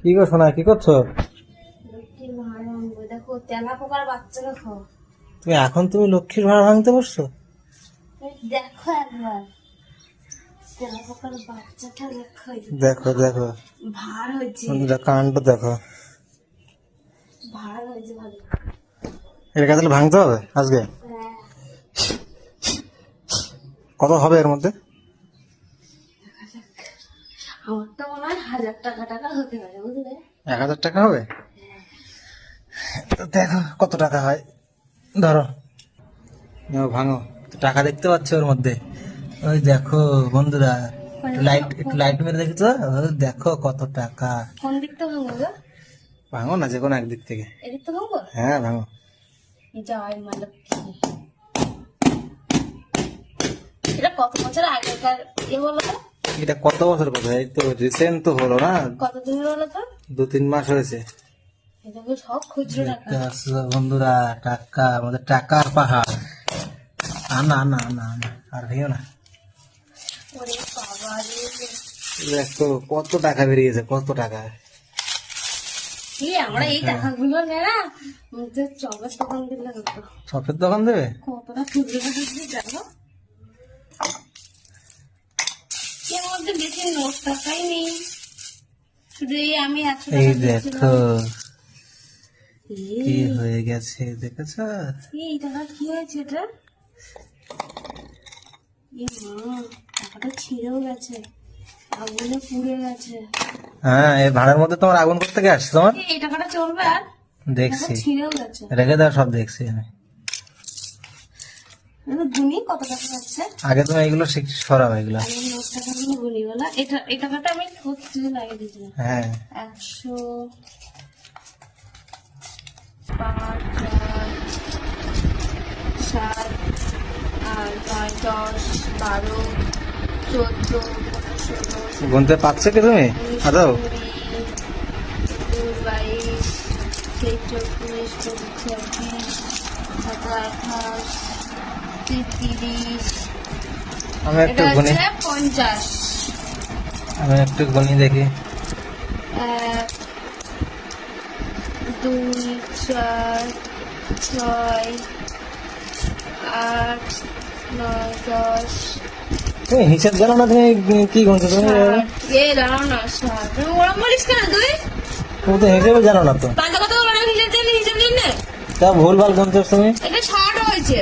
কি গো শোনা, কি করছো? দেখো তেলা পোকার বাচ্চা দেখো। তুমি লক্ষ্মীর ভাড়া ভাঙতে বসছো? দেখো একবার তেলা পোকার বাচ্চাটা দেখো। দেখো দেখো ভার হয়েছে, কাণ্ড দেখো। ভার হয়েছে ভালো। এটা তাহলে ভাঙতে হবে আজকে। হ্যাঁ, কত হবে এর মধ্যে? আমার তো মনে হয় 1000 টাকা হতে পারে, বুঝলে? 1000 টাকা হবে? তো দেখো কত টাকা হয়, ধরো নাও, ভাঙো। তো টাকা দেখতে পাচ্ছ ওর মধ্যে? ওই দেখো বন্ধুরা, একটু লাইট মেরে দেখেছো? ওই দেখো কত টাকা। কোন দিকটা ভাঙবো গো? ভাঙো না, যে কোনো একদিক থেকে। এদিক তো ভাঙবো? হ্যাঁ ভাঙো। জয় মা লক্ষ্মী। এটা কত বছর আগেকার বলো তো? এটা কত বছর কথা? এই তো রিসেন্ট তো হলো না, কতদিন বলো তো? 2-3 মাস হয়েছে। এটা সব খুচরো টাকা। দেখতে পাচ্ছ বন্ধুরা, টাকা, আমাদের টাকার পাহাড়। আনা আনা আনা আনা, আর ভেঙো না। ওরে বাবা রে, দেখো কত টাকা বেরিয়েছে, কত টাকা। আমরা এই টাকাগুলো না চপের দোকান দিলে হতো। চপের দোকান দেবে? কতটা খুচরো খুচরো জানো? এর মধ্যে বেশি নোট টাকাই নেই, শুধু এই আমি 100 এই টাকা দেখো দিয়েছিলাম। কি হয়ে গেছে, দেখেছো? এই টাকা কি হয়েছে এটা? এ মা, টাকাটা ছিঁড়েও গেছে, আগুনে পুড়ে গেছে। হ্যাঁ, এই ভাড়ার মধ্যে তোমার আগুন করতে কে আসছে তোমার? এই টাকাটা চলবে আর? দেখছি, টাকা ছিঁড়েও গেছে। রেখে দাও, সব দেখছি আমি। গুনি কত টাকা আছে? আগে তুমি এগুলো সরাও, এগুলো। আমি নোট টাকাগুলো গুনি বলা। এই টাকাটা আমি খুচরো লাগিয়ে দিয়েছিলাম। হ্যাঁ 100, 5, 4, 7, 8, 9, 10, 12, 14, 16, গুনতে পারছো কি তুমি? 19, আদৌ 20, 22, 23, 24, 25, 26, 27, 28, 30। আমি একটু এটা গুনি, হচ্ছে 50। আমি একটু গুনি দেখি। 1, 2, 4, 6, 8, 9, 10। তুমি হিসাব জানো না? তুমি কি গুনছো তুমি? দাঁড়াও না, 7। তুমি ওরম বলিস কেন তুই? তুমি তো হিসেবে জানো না তো, বাজে কথা বলো না, হিসাব জানি না। তা ভুল ভাল গুনছো তুমি। এটা 60 হয়েছে।